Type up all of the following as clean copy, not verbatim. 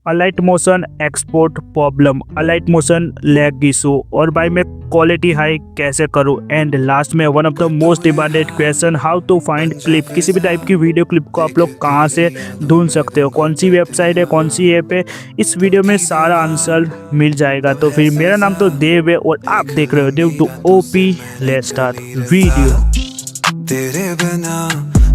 Alight motion export problem, Alight motion lag issue, और भाई मैं क्वालिटी हाई कैसे करूँ, एंड लास्ट में one of the most demanded question, how to find clip. किसी भी टाइप की वीडियो क्लिप को आप लोग कहाँ से ढूंढ सकते हो, कौन सी वेबसाइट है, कौन सी ऐप है, इस वीडियो में सारा आंसर मिल जाएगा। तो फिर मेरा नाम तो देव है और आप देख रहे हो Dev to OP. Let's start video. तेरे बिना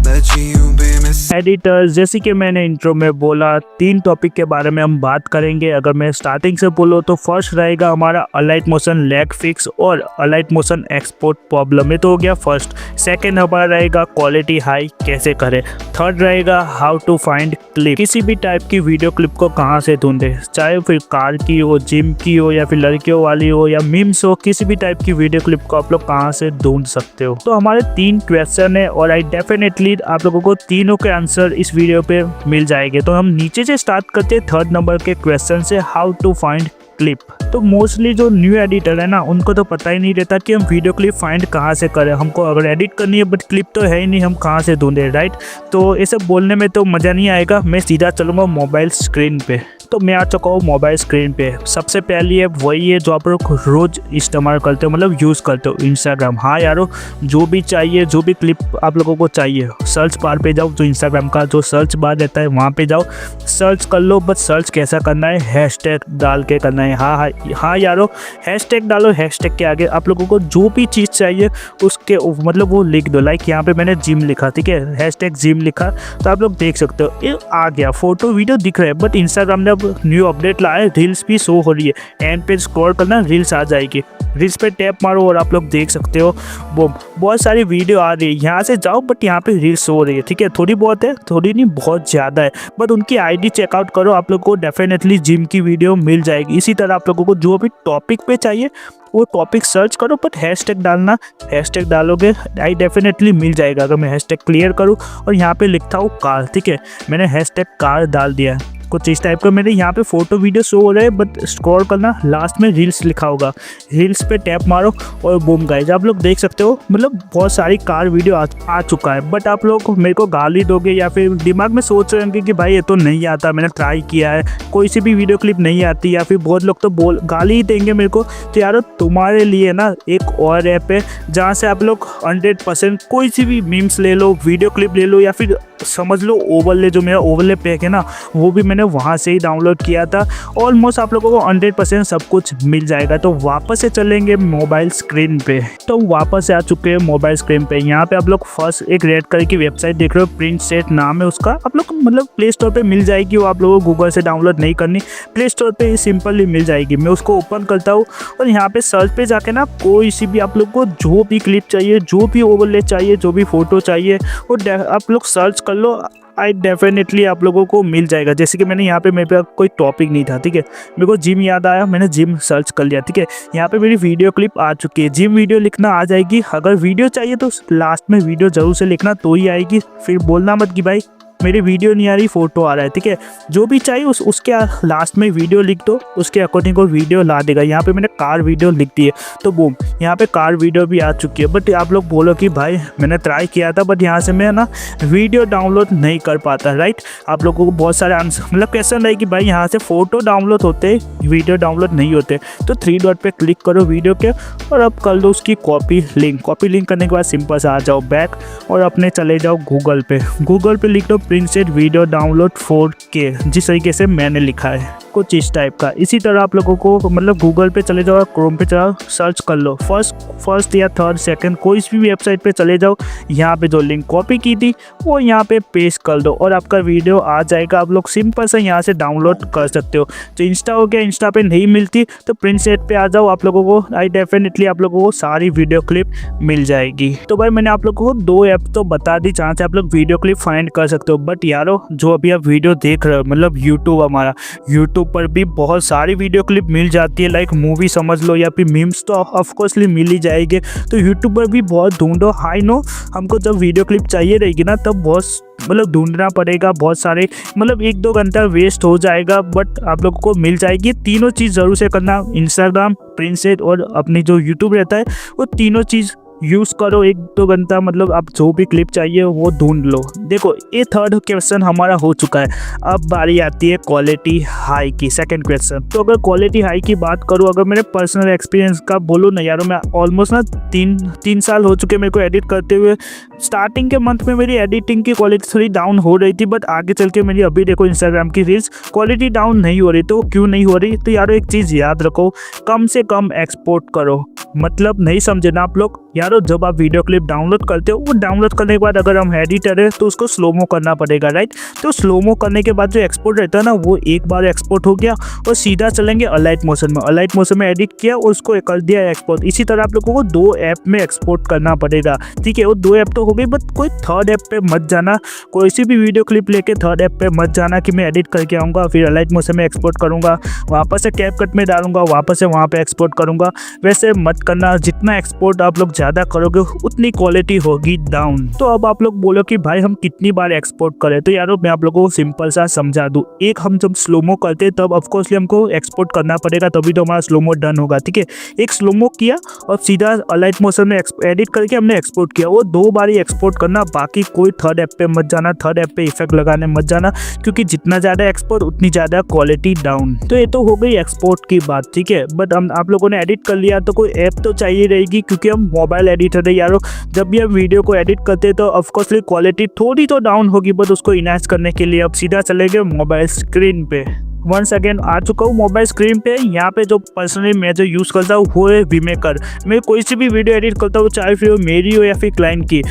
मैं जीऊं बेमिसाल। एडिटर, जैसे कि मैंने इंट्रो में बोला, 3 टॉपिक के बारे में हम बात करेंगे। अगर मैं स्टार्टिंग से बोलूँ तो फर्स्ट रहेगा हमारा अलाइट मोशन लैग फिक्स और अलाइट मोशन एक्सपोर्ट प्रॉब्लम, ये तो हो गया फर्स्ट। सेकंड हमारा रहेगा क्वालिटी हाई कैसे करें। थर्ड रहेगा हाउ टू फाइंड क्लिप, किसी भी टाइप की वीडियो क्लिप को कहाँ से ढूंढे, चाहे फिर कार की हो, जिम की हो, या फिर लड़कियों वाली हो, या मीम्स हो, किसी भी टाइप की वीडियो क्लिप को आप लोग कहाँ से ढूंढ सकते हो। तो हमारे 3 क्वेश्चन है और आई डेफिनेटली आप लोगों को तीनों के आंसर इस वीडियो पे मिल जाएंगे। तो हम नीचे से स्टार्ट करते हैं 3rd नंबर के क्वेश्चन से, हाउ टू फाइंड क्लिप। तो मोस्टली जो न्यू एडिटर है ना, उनको तो पता ही नहीं रहता कि हम वीडियो क्लिप फाइंड कहाँ से करें। हमको अगर एडिट करनी है बट क्लिप तो है ही नहीं, हम कहाँ से ढूंढे, राइट। तो ये सब बोलने में तो मज़ा नहीं आएगा, मैं सीधा चलूँगा मोबाइल स्क्रीन पे। तो मैं आ चुका हूँ मोबाइल स्क्रीन पे। सबसे पहली ऐप वही है जो आप लोग रोज़ इस्तेमाल करते हो, मतलब यूज़ करते हो, इंस्टाग्राम। हाँ यारो, जो भी चाहिए, जो भी क्लिप आप लोगों को चाहिए, सर्च बार पे जाओ, जो इंस्टाग्राम का जो सर्च बार रहता है वहाँ पे जाओ, सर्च कर लो। बट सर्च कैसा करना है, हैशटैग डाल के करना है। हाँ यारो, हैशटैग डालो, हैशटैग के आगे आप लोगों को जो भी चीज़ चाहिए उसके मतलब वो लिख दो। लाइक यहाँ पे मैंने जिम लिखा, ठीक है, हैशटैग जिम लिखा, तो आप लोग देख सकते हो ये आ गया, फोटो वीडियो दिख रहा है। बट इंस्टाग्राम ने न्यू अपडेट लाया है, रील्स भी शो हो रही है। एंड पे स्क्रॉल करना, रील्स आ जाएगी, रील्स पे टैप मारो और आप लोग देख सकते हो वो बहुत सारी वीडियो आ रही है। यहाँ से जाओ बट यहाँ पे रील्स शो हो रही है, ठीक है, थोड़ी बहुत है, थोड़ी नहीं, बहुत ज़्यादा है। बट उनकी आईडी चेकआउट करो, आप लोग को डेफिनेटली जिम की वीडियो मिल जाएगी। इसी तरह आप लोगों को जो भी टॉपिक पे चाहिए वो टॉपिक सर्च करो, बट हैशटैग डालना, हैशटैग डालोगे आई डेफिनेटली मिल जाएगा। अगर मैं हैशटैग क्लियर करूँ और यहाँ पे लिखता हूँ कार, ठीक है, मैंने हैशटैग कार डाल दिया है, कुछ इस टाइप का मेरे यहाँ पे फोटो वीडियो शो हो रहा है। बट स्क्रॉल करना, लास्ट में रील्स लिखा होगा, रील्स पे टैप मारो और बूम गाइस, आप लोग देख सकते हो मतलब बहुत सारी कार वीडियो आ चुका है। बट आप लोग मेरे को गाली दोगे या फिर दिमाग में सोच रहे होंगे कि भाई ये तो नहीं आता, मैंने ट्राई किया है, कोई सी भी वीडियो क्लिप नहीं आती, या फिर बहुत लोग तो गाली ही देंगे मेरे को। तो यार तुम्हारे लिए ना एक और ऐप है जहाँ से आप लोग 100% कोई सी भी मीम्स ले लो, वीडियो क्लिप ले लो, या फिर समझ लो ओवरले, जो मेरा ओवरले पैक है ना, वो भी मैंने वहाँ से ही डाउनलोड किया था। ऑलमोस्ट आप लोगों को 100% सब कुछ मिल जाएगा। तो वापस से चलेंगे मोबाइल स्क्रीन पे। तो वापस से आ चुके हैं मोबाइल स्क्रीन पे। यहाँ पे आप लोग फर्स्ट एक रेड कलर की वेबसाइट देख रहे हो, प्रिंट सेट नाम है उसका। आप लोग मतलब प्ले स्टोर पे मिल जाएगी, वो आप लोगों को गूगल से डाउनलोड नहीं करनी, प्ले स्टोर पे सिंपली मिल जाएगी। मैं उसको ओपन करता हूँ और यहाँ पे सर्च पे जाके ना कोई सी भी आप लोग को जो भी क्लिप चाहिए, जो भी ओवरले चाहिए, जो भी फोटो चाहिए, वो आप लोग सर्च कर लो, आई डेफिनेटली आप लोगों को मिल जाएगा। जैसे कि मैंने यहाँ पे, मेरे पे कोई टॉपिक नहीं था, ठीक है, मेरे को जिम याद आया, मैंने जिम सर्च कर लिया, ठीक है, यहाँ पे मेरी वीडियो क्लिप आ चुकी है, जिम वीडियो लिखना आ जाएगी। अगर वीडियो चाहिए तो लास्ट में वीडियो जरूर से लिखना, तो ही आएगी, फिर बोलना मत कि भाई मेरी वीडियो नहीं आ रही, फोटो आ रहा है, ठीक है। जो भी चाहिए उसके लास्ट में वीडियो लिख दो, उसके अकॉर्डिंग वो वीडियो ला देगा। यहाँ पे मैंने कार वीडियो लिख दी है, तो बूम, यहाँ पे कार वीडियो भी आ चुकी है। बट आप लोग बोलो कि भाई मैंने ट्राई किया था बट यहाँ से मैं ना वीडियो डाउनलोड नहीं कर पाता, राइट। आप लोगों को बहुत सारे आंसर मतलब क्वेश्चन रहे कि भाई यहाँ से फ़ोटो डाउनलोड होते, वीडियो डाउनलोड नहीं होते। तो 3 डॉट पे क्लिक करो वीडियो के और अब कर लो उसकी कॉपी लिंक। कॉपी लिंक करने के बाद सिंपल से आ जाओ बैक और अपने चले जाओ गूगल पे। गूगल पे लिख दो print set video download 4K, जिस तरीके से मैंने लिखा है, कुछ इस टाइप का। इसी तरह आप लोगों को मतलब गूगल पे चले जाओ, क्रोम पे चलाओ, सर्च कर लो फर्स्ट या थर्ड सेकंड कोई भी वेबसाइट पे चले जाओ, यहाँ पे जो लिंक कॉपी की थी वो यहाँ पे पेस्ट कर दो और आपका वीडियो आ जाएगा। आप लोग सिंपल से यहाँ से डाउनलोड कर सकते हो। तो इंस्टा हो गया, इंस्टा पे नहीं मिलती तो प्रिंट सेट पे आ जाओ, आप लोगों को आई डेफिनेटली आप लोगों को सारी वीडियो क्लिप मिल जाएगी। तो भाई मैंने आप लोगों को 2 ऐप तो बता दी जहाँ से आप लोग वीडियो क्लिप फाइंड कर सकते हो। बट यारो जो अभी आप वीडियो देख रहे हो, मतलब यूट्यूब, हमारा यूट्यूब पर भी बहुत सारी वीडियो क्लिप मिल जाती है, लाइक मूवी समझ लो या फिर मीम्स, तो ऑफकोर्सली मिल ही जाएगी। तो यूट्यूब पर भी बहुत ढूंढो। हाई नो, हमको जब वीडियो क्लिप चाहिए रहेगी ना तब बहुत मतलब ढूंढना पड़ेगा, बहुत सारे मतलब 1-2 घंटा वेस्ट हो जाएगा। बट आप लोगों को मिल जाएगी। तीनों चीज़ ज़रूर से करना, इंस्टाग्राम, प्रिंट सेट और अपनी जो यूट्यूब रहता है, वो तीनों चीज़ यूज़ करो 1-2 घंटा, मतलब आप जो भी क्लिप चाहिए वो ढूंढ लो। देखो ये थर्ड क्वेश्चन हमारा हो चुका है। अब बारी आती है क्वालिटी हाई की, सेकंड क्वेश्चन। तो अगर क्वालिटी हाई की बात करूँ, अगर मेरे पर्सनल एक्सपीरियंस का बोलूँ ना यार, मैं ऑलमोस्ट ना 3 साल हो चुके मेरे को एडिट करते हुए। स्टार्टिंग के मंथ में मेरी एडिटिंग की क्वालिटी थोड़ी डाउन हो रही थी, बट आगे चल के मेरी अभी देखो इंस्टाग्राम की रील्स क्वालिटी डाउन नहीं हो रही। तो क्यों नहीं हो रही? तो यार एक चीज़ याद रखो, कम से कम एक्सपोर्ट करो। मतलब नहीं समझे ना आप लोग यारो, जब आप वीडियो क्लिप डाउनलोड करते हो, वो डाउनलोड करने के बाद अगर हम एडिटर है तो उसको स्लोमो करना पड़ेगा, राइट। तो स्लोमो करने के बाद जो एक्सपोर्ट रहता है ना, वो एक बार एक्सपोर्ट हो गया और सीधा चलेंगे अलाइट मोशन में। अलाइट मोशन में एडिट किया और उसको कर दिया एक्सपोर्ट। इसी तरह आप लोगों को 2 ऐप में एक्सपोर्ट करना पड़ेगा, ठीक है। वो 2 ऐप तो हो गई, बट कोई थर्ड ऐप पे मत जाना। कोई सी भी वीडियो क्लिप लेके थर्ड ऐप पे मत जाना कि मैं एडिट करके आऊँगा, फिर अलाइट मोशन में एक्सपोर्ट करूँगा, वापस से कैपकट में डालूंगा, वापस से वहाँ पे एक्सपोर्ट करूँगा। वैसे मत करना। जितना एक्सपोर्ट आप लोग ज़्यादा करोगे उतनी क्वालिटी होगी डाउन। तो अब आप लोग बोलो कि भाई हम कितनी बार एक्सपोर्ट करें? तो यारो मैं आप लोगों को सिंपल सा समझा दूँ। एक, हम जब स्लोमो करते हैं तब ऑफकोर्सली हमको एक्सपोर्ट करना पड़ेगा, तभी तो हमारा स्लोमो डन होगा, ठीक है। एक स्लोमो किया और सीधा अलाइट मोशन में एडिट करके हमने एक्सपोर्ट किया, वो 2 बार ही एक्सपोर्ट करना। बाकी कोई थर्ड ऐप पे मत जाना, थर्ड ऐप पे इफेक्ट लगाने मत जाना, क्योंकि जितना ज़्यादा एक्सपोर्ट उतनी ज़्यादा क्वालिटी डाउन। तो ये तो हो गई एक्सपोर्ट की बात, ठीक है। बट हम आप लोगों ने एडिट कर लिया तो कोई ऐप तो चाहिए रहेगी, क्योंकि हम मोबाइल एडिटर है यारो। जब भी हम वीडियो को एडिट करते हैं तो ऑफकोर्सली क्वालिटी थोड़ी तो डाउन होगी, बट उसको इनहांस करने के लिए अब सीधा चलेंगे मोबाइल स्क्रीन पे। वंस अगेन आ चुका हूँ मोबाइल स्क्रीन पे। यहाँ पे जो पर्सनली मैं जो यूज़ करता हूँ वो है वीमेकर। मैं कोई सी भी वीडियो एडिट करता हूँ, चाहे फिर मेरी हो या फिर क्लाइंट की,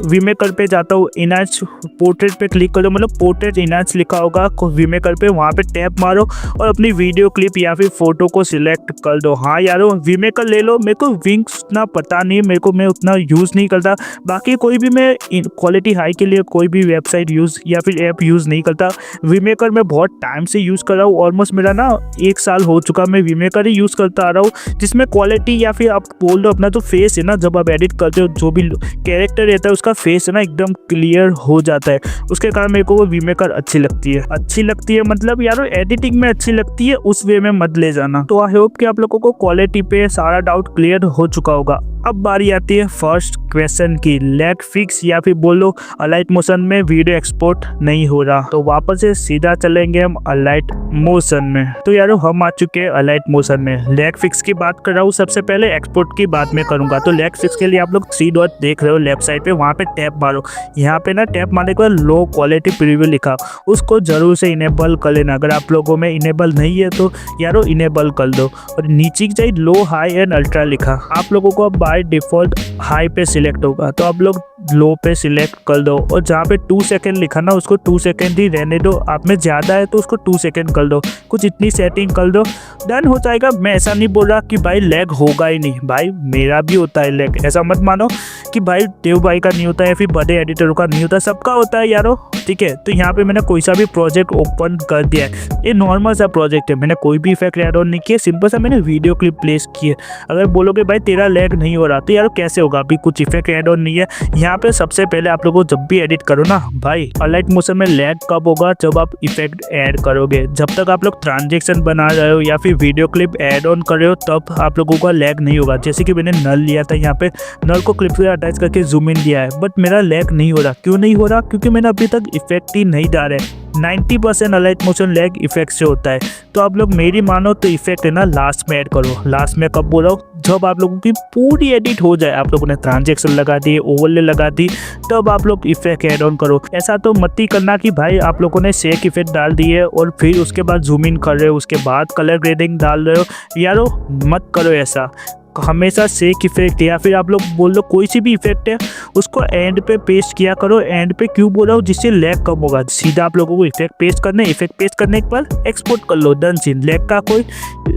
वीमेकर पे जाता हूँ, इनहांस पोर्ट्रेट पे क्लिक कर दो, मतलब पोर्ट्रेट इनहांस लिखा होगा वीमेकर पे, वहाँ पे टैप मारो और अपनी वीडियो क्लिप या फिर फोटो को सिलेक्ट कर दो। हाँ यारो वीमेकर ले लो। मेरे को विंक्स उतना पता नहीं, मेरे को मैं उतना यूज़ नहीं करता। बाकी कोई भी मैं क्वालिटी हाई के लिए कोई भी वेबसाइट यूज़ या फिर ऐप यूज़ नहीं करता। वीमेकर मैं बहुत टाइम से यूज़ कर रहा हूँ, ऑलमोस्ट मेरा ना 1 साल हो चुका, मैं वीमेकर ही यूज़ करता आ रहा हूँ, जिसमें क्वालिटी या फिर आप बोल दो अपना तो फेस है ना, जब आप एडिट करते हो जो भी कैरेक्टर रहता है उसका फेस है ना एकदम क्लियर हो जाता है। उसके कारण मेरे को वो वीमेकर अच्छी लगती है। अच्छी लगती है मतलब यार एडिटिंग में अच्छी लगती है, उस वे में मत ले जाना। तो आई होप कि आप लोगों को क्वालिटी पे सारा डाउट क्लियर हो चुका होगा। अब बारी आती है फर्स्ट क्वेश्चन की, लैग फिक्स या फिर बोलो अलाइट मोशन में वीडियो एक्सपोर्ट नहीं हो रहा। तो वापस से सीधा चलेंगे हम अलाइट मोशन में। तो यारो हम आ चुके हैं अलाइट मोशन में। लैग फिक्स की बात कर रहा हूँ, सबसे पहले एक्सपोर्ट की बात मैं करूंगा। तो लैग फिक्स के लिए आप लोग 3 डॉट देख रहे हो लेफ्ट साइड पे, वहाँ पे टैप मारो। यहाँ पे ना टैप मारने के बाद लो क्वालिटी प्रीव्यू लिखा, उसको जरूर से इनेबल कर लेना। अगर आप लोगों में इनेबल नहीं है तो यारो इनेबल कर दो। और नीचे की side low high and ultra लिखा, आप लोगों को बाय डिफॉल्ट हाई पे सिलेक्ट होगा, तो आप लोग लो पे सिलेक्ट कर दो। और जहाँ पे 2 सेकेंड लिखा ना उसको 2 सेकेंड ही रहने दो। आप में ज़्यादा है तो उसको 2 सेकेंड कर दो, कुछ इतनी सेटिंग कर दो, डन हो जाएगा। मैं ऐसा नहीं बोल रहा कि भाई लैग होगा ही नहीं, भाई मेरा भी होता है लैग। ऐसा मत मानो कि भाई देव भाई का नहीं होता है या फिर बड़े एडिटरों का नहीं होता, सबका होता है यारो, ठीक है। तो यहाँ पे मैंने कोई सा भी प्रोजेक्ट ओपन कर दिया है, ये नॉर्मल सा प्रोजेक्ट है, मैंने कोई भी इफेक्ट ऐड ऑन नहीं किया, सिंपल सा मैंने वीडियो क्लिप प्लेस की है। अगर बोलोगे भाई तेरा लैग नहीं हो रहा, तो यार कैसे होगा, अभी कुछ इफेक्ट ऐड ऑन नहीं है। यहाँ पे सबसे पहले आप लोगों को जब भी एडिट करो ना भाई, अलाइट मोशन में लैग कब होगा, जब आप इफेक्ट ऐड करोगे। जब तक आप लोग ट्रांजेक्शन बना रहे हो या फिर वीडियो क्लिप ऐड ऑन कर रहे हो तब आप लोगों का लैग नहीं होगा। जैसे कि मैंने नल लिया था, यहाँ पे नल को क्लिप से अटैच करके जूम इन दिया है, बट मेरा लैग नहीं हो रहा। क्यों नहीं हो रहा? क्योंकि मैंने अभी तक इफेक्ट ही नहीं डाले। 90% अलाइट मोशन लैग इफेक्ट से होता है। तो आप लोग मेरी मानो तो इफेक्ट है ना लास्ट में ऐड करो। लास्ट में कब बोला? जब आप लोगों की पूरी एडिट हो जाए, आप लोगों ने ट्रांजेक्शन लगा दी, ओवरले लगा दी, तब आप लोग इफेक्ट ऐड ऑन करो। ऐसा तो मत ही करना कि भाई आप लोगों ने शेक इफेक्ट डाल दिए और फिर उसके बाद जूम इन कर रहे हो, उसके बाद कलर ग्रेडिंग डाल रहे हो। यारो मत करो ऐसा। हमेशा शेक इफेक्ट या फिर आप लोग बोल लो कोई सी भी इफेक्ट है उसको एंड पे पेस्ट किया करो। एंड पे क्यों बोल रहा हूँ? जिससे लैग कम होगा। सीधा आप लोगों को इफेक्ट पेस्ट करना है, इफेक्ट पेस्ट करने के बाद एक्सपोर्ट कर लो, डन सीन। लैग का कोई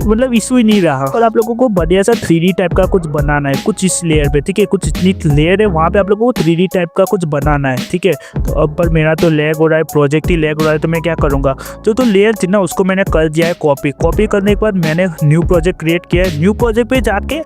मतलब इशू ही नहीं रहा। और आप लोगों को बढ़िया सा 3D टाइप का कुछ बनाना है, कुछ इस लेयर पे, ठीक है। कुछ इतनी लेयर है वहाँ पे आप लोगों को 3D टाइप का कुछ बनाना है, ठीक है। तो अब पर मेरा तो लैग हो रहा है, प्रोजेक्ट ही लैग हो रहा है, तो मैं क्या करूँगा? तो लेयर थी ना उसको मैंने कर दिया है कॉपी करने के बाद मैंने न्यू प्रोजेक्ट क्रिएट किया है। न्यू प्रोजेक्ट पे जाके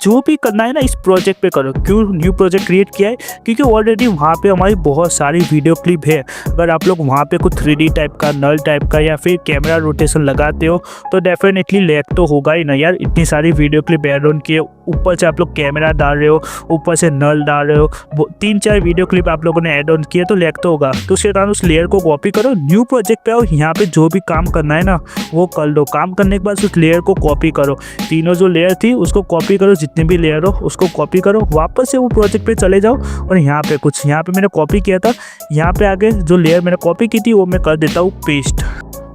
जो भी करना है ना इस प्रोजेक्ट पे करो। क्यों न्यू प्रोजेक्ट क्रिएट किया है? क्योंकि ऑलरेडी वहाँ पे हमारी बहुत सारी वीडियो क्लिप है। अगर आप लोग वहाँ पे कुछ 3D टाइप का, नल टाइप का या फिर कैमरा रोटेशन लगाते हो तो डेफिनेटली लैग तो होगा ही ना यार। इतनी सारी वीडियो क्लिप ऐड ऑन किए, ऊपर से आप लोग कैमरा डाल रहे हो, ऊपर से नल डाल रहे हो, 3-4 वीडियो क्लिप आप लोगों ने ऐड ऑन किया तो लैग तो होगा। तो उसके कारण उस लेयर को कॉपी करो, न्यू प्रोजेक्ट पे आओ, यहाँ पे जो भी काम करना है ना वो कर लो। काम करने के बाद उस लेयर को कॉपी करो, तीनों जो लेयर थी उसको कॉपी करो, जितने भी लेयर हो उसको कॉपी करो, वापस से वो प्रोजेक्ट पे चले जाओ और यहाँ पे मैंने कॉपी किया था, यहाँ पे आगे जो लेयर मैंने कॉपी की थी वो मैं कर देता हूँ पेस्ट।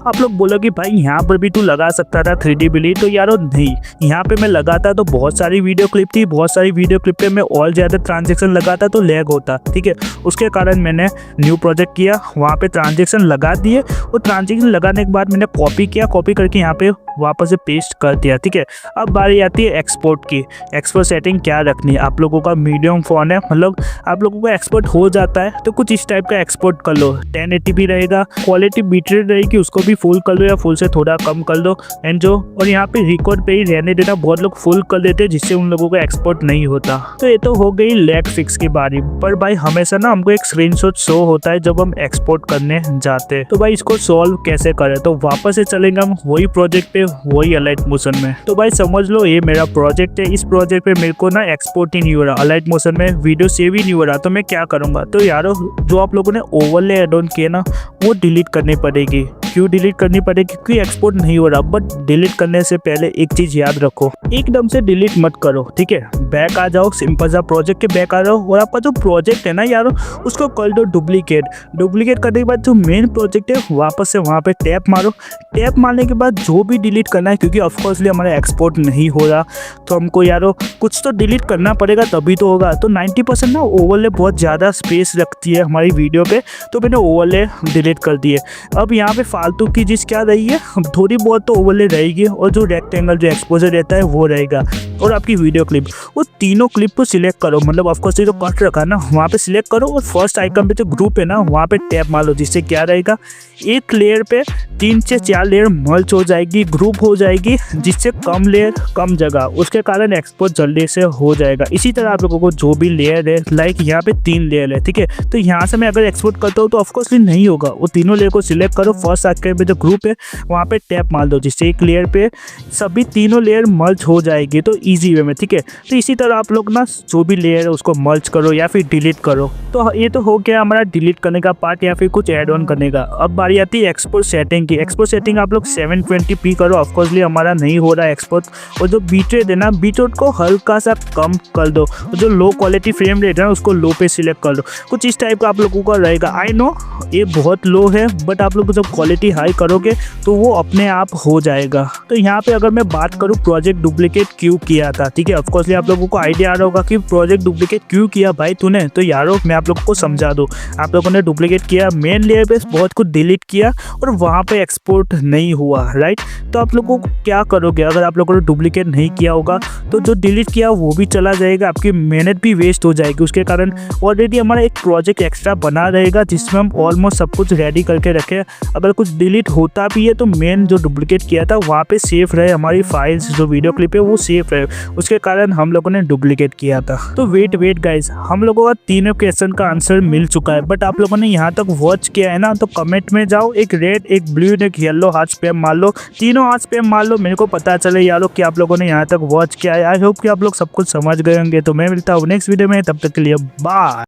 आप लोग बोलोगे भाई यहाँ पर भी तू लगा सकता था 3D बिलीट, तो यारो नहीं, यहाँ पे मैं लगाता तो बहुत सारी वीडियो क्लिप थी, बहुत सारी वीडियो क्लिप पे मैं और ज़्यादा ट्रांजेक्शन लगाता तो लैग होता, ठीक है। उसके कारण मैंने न्यू प्रोजेक्ट किया, वहाँ पे ट्रांजेक्शन लगा दिए और ट्रांजेक्शन लगाने के बाद मैंने कॉपी किया, कॉपी करके यहाँ पे वापस से पेस्ट कर दिया, ठीक है। अब बारी आती है एक्सपोर्ट की। एक्सपोर्ट सेटिंग क्या रखनी है, आप लोगों का मीडियम फ़ोन है, मतलब आप लोगों का एक्सपोर्ट हो जाता है तो कुछ इस टाइप का एक्सपोर्ट कर लो। 1080p रहेगा, क्वालिटी बिटरेट रहेगी, उसको भी फुल कर लो या फुल से थोड़ा कम कर लो एंड जो, और यहाँ पे रिकॉर्ड पे ही रहने देना, बहुत लोग फुल कर देते हैं जिससे उन लोगों का एक्सपोर्ट नहीं होता। तो ये तो हो गई लैग फिक्स की बारी। पर भाई हमेशा ना हमको एक स्क्रीनशॉट शो होता है जब हम एक्सपोर्ट करने जाते हैं, तो भाई इसको सॉल्व कैसे करें, तो वापस से चलेंगे हम वही प्रोजेक्ट पे, वही अलाइट मोशन में। तो भाई समझ लो ये मेरा प्रोजेक्ट है, इस प्रोजेक्ट पे मेरे को ना एक्सपोर्ट ही नहीं हो रहा, अलाइट मोशन में वीडियो सेव ही नहीं हो रहा, तो मैं क्या करूंगा। तो यारो जो आप लोगों ने ओवरले ऐड ऑन किए ना वो डिलीट करनी पड़ेगी। क्यों डिलीट करनी पड़ेगी, क्योंकि एक्सपोर्ट नहीं हो रहा। बट डिलीट करने से पहले एक चीज याद रखो, एकदम से डिलीट मत करो, ठीक है। बैक आ जाओ, सिंपल सा प्रोजेक्ट के बैक आ जाओ और आपका जो प्रोजेक्ट है ना यारो उसको कर दो डुप्लीकेट। डुप्लीकेट करने के बाद जो मेन प्रोजेक्ट है वापस से वहाँ पे टैप मारो। टैप मारने के बाद जो भी डिलीट करना है, क्योंकि ऑफकोर्सली हमारा एक्सपोर्ट नहीं हो रहा तो हमको यारो कुछ तो डिलीट करना पड़ेगा तभी तो होगा। तो 90% ना ओवरले बहुत ज़्यादा स्पेस रखती है हमारी वीडियो पे, तो मैंने ओवरले डिलीट कर दिए। अब यहाँ पे फालतू की चीज़ क्या रही है, थोड़ी बहुत तो ओवरले रहेगी और जो रेक्टेंगल जो एक्सपोजर रहता है वो रहेगा। और आपकी वीडियो क्लिप, वो तीनों क्लिप को सिलेक्ट करो, मतलब ऑफकोर्स जो कट रखा ना वहाँ पे सिलेक्ट करो और फर्स्ट आइकन पे जो ग्रुप है ना वहाँ पे टैप मार लो, जिससे क्या रहेगा एक लेयर पे 3 से 4 लेयर मर्ज हो जाएगी, ग्रुप हो जाएगी, जिससे कम लेयर कम जगह, उसके कारण एक्सपोर्ट जल्दी से हो जाएगा। इसी तरह आप लोगों को जो भी लेयर है, लाइक यहाँ पे 3 लेयर है, ठीक है, तो यहाँ से मैं अगर एक्सपोर्ट करता हूँ तो ऑफकोर्सली नहीं होगा। वो तीनों लेयर को सिलेक्ट करो, फर्स्ट आइकन पे जो ग्रुप है वहाँ पे टैप मार दो, जिससे एक लेयर पे सभी तीनों लेयर मर्ज हो जाएगी, तो ईजी वे में, ठीक है। तो इसी तरह आप लोग ना जो भी लेयर है उसको मर्ज करो या फिर डिलीट करो। तो ये तो हो गया हमारा डिलीट करने का पार्ट या फिर कुछ ऐड ऑन करने का। अब बारी आती है एक्सपोर्ट सेटिंग की। एक्सपोर्ट सेटिंग आप लोग 720p करो, ऑफकोर्सली हमारा नहीं हो रहा है एक्सपोर्ट। और जो बीटरेट है ना, बीटरेट को हल्का सा कम कर दो, और जो लो क्वालिटी फ्रेम रेट है ना उसको लो पे सिलेक्ट कर दो। कुछ इस टाइप का आप लोगों का रहेगा। आई नो ये बहुत लो है, बट आप लोग जब क्वालिटी हाई करोगे तो वो अपने आप हो जाएगा। तो यहाँ पे अगर मैं बात करूँ प्रोजेक्ट डुप्लीकेट क्यों किया था, ठीक है, ऑफकोर्सली आप लोगों को आइडिया आ रहा होगा कि प्रोजेक्ट डुप्लीकेट क्यों किया भाई तूने। तो यारो मैं आप लोगों को समझा दूँ, आप लोगों ने डुप्लीकेट किया, मेन लेयर पे बहुत कुछ डिलीट किया और वहाँ पे एक्सपोर्ट नहीं हुआ, राइट। तो आप लोगों को क्या करोगे, अगर आप लोगों ने डुप्लीकेट नहीं किया होगा तो जो डिलीट किया वो भी चला जाएगा, आपकी मेहनत भी वेस्ट हो जाएगी। उसके कारण ऑलरेडी हमारा एक प्रोजेक्ट एक्स्ट्रा बना रहेगा जिसमें हम ऑलमोस्ट सब कुछ रेडी करके रखे। अगर कुछ डिलीट होता भी है तो मेन जो डुप्लीकेट किया था वहाँ पे सेफ रहे, हमारी फाइल्स जो वीडियो क्लिप है वो सेफ रहे, उसके कारण हम लोगों ने डुप्लीकेट किया था। तो वेट गाइज, हम लोगों का तीनों क्वेश्चन का आंसर मिल चुका है, बट आप लोगों ने यहाँ तक वॉच किया है ना, तो कमेंट में जाओ, एक रेड, एक ब्लू, एक येलो हाथ स्पैम मार लो, तीनों हाथ स्पैम मार लो, मेरे को पता चले यारो कि आप लोगों ने यहाँ तक वॉच किया है। आई होप कि आप लोग सब कुछ समझ गए होंगे। तो मैं मिलता हूँ नेक्स्ट वीडियो में, तब तक के लिए बाय।